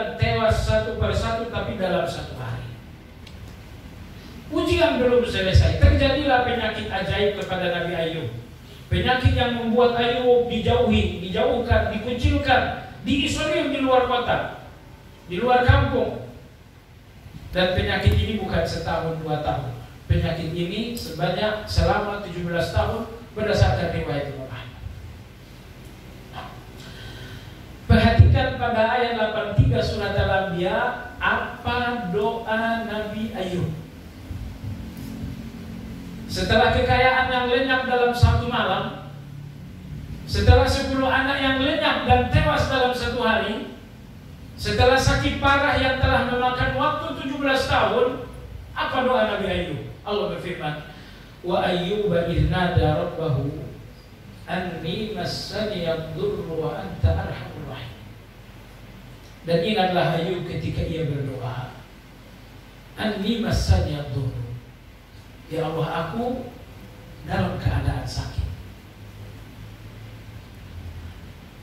tidak tewas satu persatu, tapi dalam satu hari. Ujian belum selesai, terjadilah penyakit ajaib kepada Nabi Ayub. Penyakit yang membuat Ayub dijauhkan, dikucilkan, diisolir di luar kota, di luar kampung. Dan penyakit ini bukan setahun 2 tahun. Penyakit ini selama 17 tahun berdasarkan riwayat Imam Ahmad. Perhatikan pada ayat 83 surat Al-Anbiya, apa doa Nabi Ayub. Setelah kekayaan yang lenyap dalam satu malam, setelah 10 anak yang lenyap dan tewas dalam satu hari, setelah sakit parah yang telah memakan waktu 17 tahun, apa doa Nabi Ayub? Allah berfirman, wa ayyuba idh nada rabbahu anni massani yadurru wa anta arhamur rahim. Dan ingatlah Ayub ketika ia berdoa, anni massani yadurru, ya Allah, aku dalam keadaan sakit.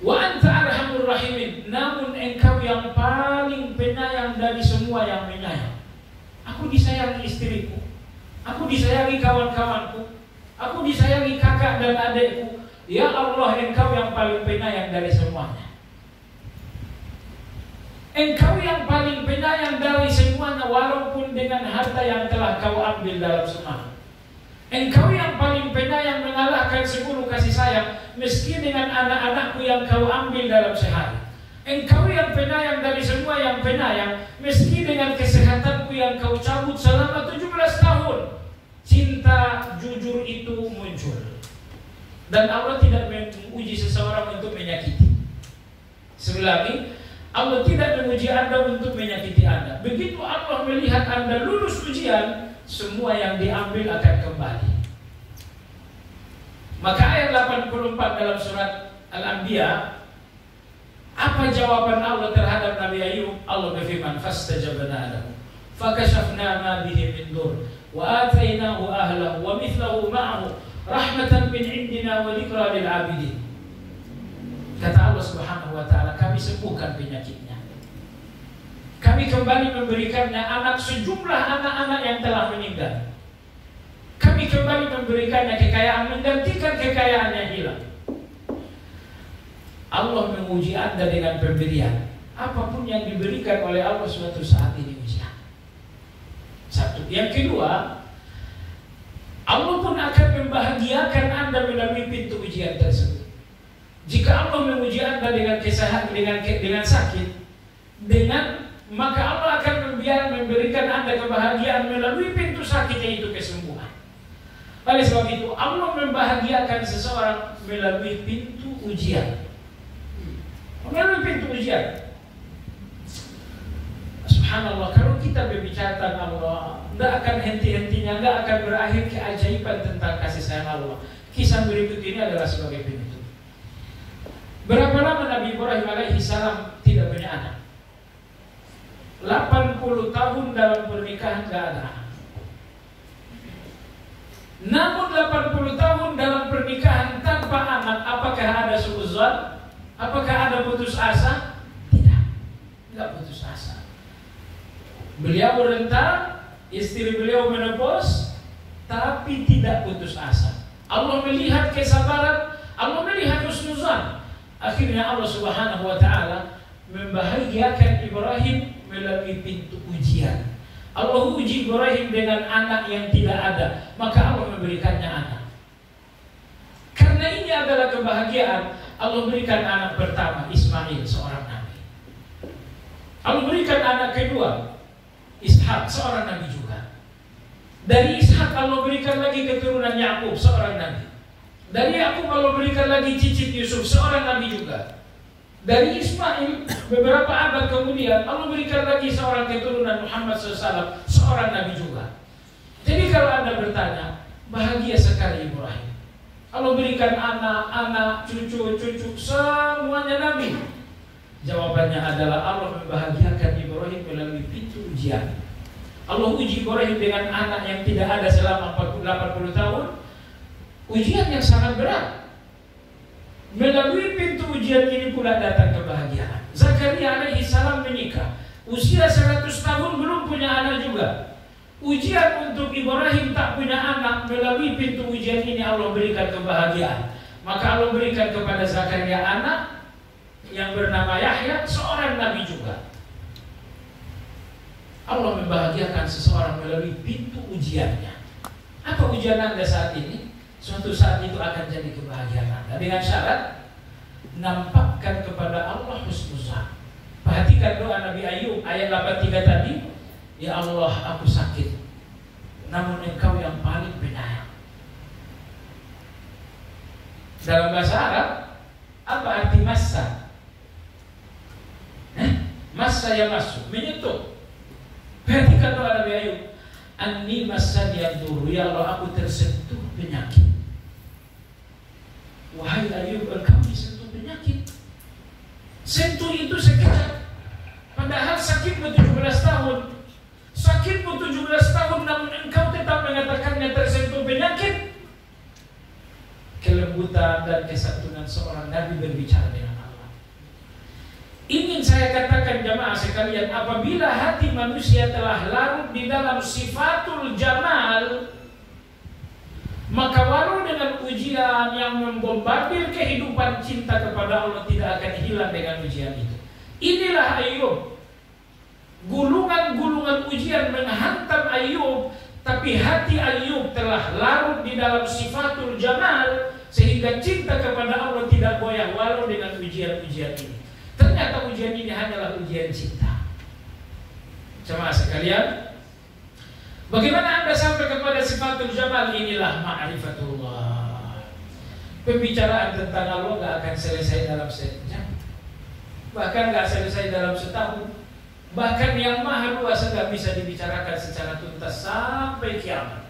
Wa anta arhamur rahimin, namun engkau yang paling penyayang dari semua yang menyayang. Aku disayangi istriku, aku disayangi kawan-kawanku, aku disayangi kakak dan adikku. Ya Allah, engkau yang paling penyayang dari semuanya. Engkau yang paling penyayang dari semuanya, walaupun dengan harta yang telah kau ambil dalam semalam. Engkau yang paling penyayang mengalahkan 10 kasih sayang, meski dengan anak-anakku yang kau ambil dalam sehari. Engkau yang penyayang dari semua yang penyayang, meski dengan kesehatanku yang kau cabut selama 17 tahun. Cinta jujur itu muncul. Dan Allah tidak menguji seseorang untuk menyakiti. Sekali lagi, Allah tidak menguji Anda untuk menyakiti Anda. Begitu Allah melihat Anda lulus ujian, semua yang diambil akan kembali. Maka ayat 84 dalam surat Al-Anbiya, apa jawaban Allah terhadap Nabi Ayub? Allah berfirman, fastajabna lahu fakashafna ma bihi min dur wa atainahu ahlahu wa mithlahu ma'ahu rahmatan min indina wa dzikra lil 'abidin. Kata Allah Subhanahu wa taala, kami sembuhkan penyakitnya. Kami kembali memberikannya anak, sejumlah anak-anak yang telah meninggal. Kami kembali memberikannya kekayaan, menggantikan kekayaan yang hilang. Allah menguji Anda dengan pemberian. Apapun yang diberikan oleh Allah suatu saat ini ujian. Satu. Yang kedua, Allah pun akan membahagiakan Anda melalui pintu ujian tersebut. Jika Allah menguji Anda dengan kesehatan, dengan sakit, maka Allah akan memberikan Anda kebahagiaan melalui pintu sakit, yaitu kesembuhan. Oleh sebab itu, Allah membahagiakan seseorang melalui pintu ujian. Melalui pintu ujian. Subhanallah, kalau kita berbicara tentang Allah, tidak akan henti-hentinya, tidak akan berakhir keajaiban tentang kasih sayang Allah. Kisah berikut ini adalah sebagai penutup. Berapa lama Nabi Ibrahim alaihi salam tidak punya anak? 80 tahun dalam pernikahan tidak ada anak. Namun 80 tahun dalam pernikahan tanpa anak, apakah ada suuzon? Apakah ada putus asa? Tidak putus asa. Beliau renta, istri beliau menopause, tapi tidak putus asa. Allah melihat kesabaran, Allah melihat husnuzan. Akhirnya Allah Subhanahu wa taala membahagiakan Ibrahim melalui pintu ujian. Allah uji Ibrahim dengan anak yang tidak ada, maka Allah memberikannya anak. Karena ini adalah kebahagiaan, Allah berikan anak pertama, Ismail, seorang nabi. Allah berikan anak kedua, Ishak, seorang nabi juga. Dari Ishak Allah berikan lagi keturunan Yakub, seorang nabi. Dari Yakub Allah berikan lagi cicit Yusuf, seorang nabi juga. Dari Ismail, beberapa abad kemudian Allah berikan lagi seorang keturunan Muhammad SAW, seorang nabi juga. Jadi kalau Anda bertanya, bahagia sekali Ibrahim. Allah berikan anak-anak, cucu-cucu, semuanya nabi. Jawabannya adalah Allah membahagiakan Ibrahim melalui pintu ujian. Allah uji Ibrahim dengan anak yang tidak ada selama 80 tahun. Ujian yang sangat berat. Melalui pintu ujian ini pula datang kebahagiaan. Zakaria alaihi salam menikah. Usia 100 tahun belum punya anak juga. Ujian untuk Ibrahim tak punya anak, melalui pintu ujian ini Allah berikan kebahagiaan. Maka Allah berikan kepada Zakaria anak yang bernama Yahya, seorang nabi juga. Allah membahagiakan seseorang melalui pintu ujiannya. Apa ujian Anda saat ini? Suatu saat itu akan jadi kebahagiaan Anda. Dengan syarat nampakkan kepada Allah husnuzan. Perhatikan doa Nabi Ayub ayat 83 tadi. Ya Allah, aku sakit, namun Engkau yang paling penyayang. Dalam bahasa Arab, apa arti massa? Massa yang masuk, menyentuh. Perhatikan doa Nabi Ayub. Anni massani yadurru, ya Allah, aku tersentuh penyakit. Wahai Ayub, engkau disentuh penyakit. Sentuh itu sekejap. Padahal sakitmu 17 tahun. Sakitmu 17 tahun, namun engkau tetap mengatakannya tersentuh penyakit. Kelembutan dan kesantunan seorang nabi berbicara dengan Allah. Ingin saya katakan jamaah sekalian, apabila hati manusia telah larut di dalam sifatul jamal, maka walau dengan ujian yang membombardir kehidupan, cinta kepada Allah tidak akan hilang dengan ujian itu. Inilah Ayub. Gulungan-gulungan ujian menghantam Ayub, tapi hati Ayub telah larut di dalam sifatul jamal, sehingga cinta kepada Allah tidak goyah walau dengan ujian-ujian ini. Ternyata ujian ini hanyalah ujian cinta. Jemaah sekalian, bagaimana Anda sampai kepada sifatul jamal? Inilah ma'rifatullah. Pembicaraan tentang Allah gak akan selesai dalam sejam, bahkan gak selesai dalam setahun. Bahkan yang maha luas gak bisa dibicarakan secara tuntas sampai kiamat.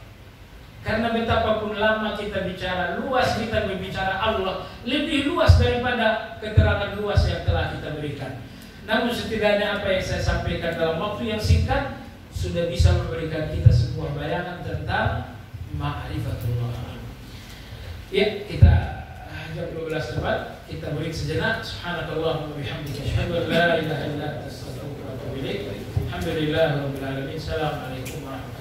Karena betapapun lama kita bicara, luas kita berbicara Allah, lebih luas daripada keterangan luas yang telah kita berikan. Namun setidaknya apa yang saya sampaikan dalam waktu yang singkat sudah bisa memberikan kita sebuah bayangan tentang ma'rifatullah. Ya, kita jam 12 tepat, kita break sejenak. Subhanakallahumma wa bihamdika, asyhadu an la ilaha illa anta, astaghfiruka wa atubu ilaik. Alhamdulillahirabbil alamin. Assalamualaikum warahmatullahi wabarakatuh.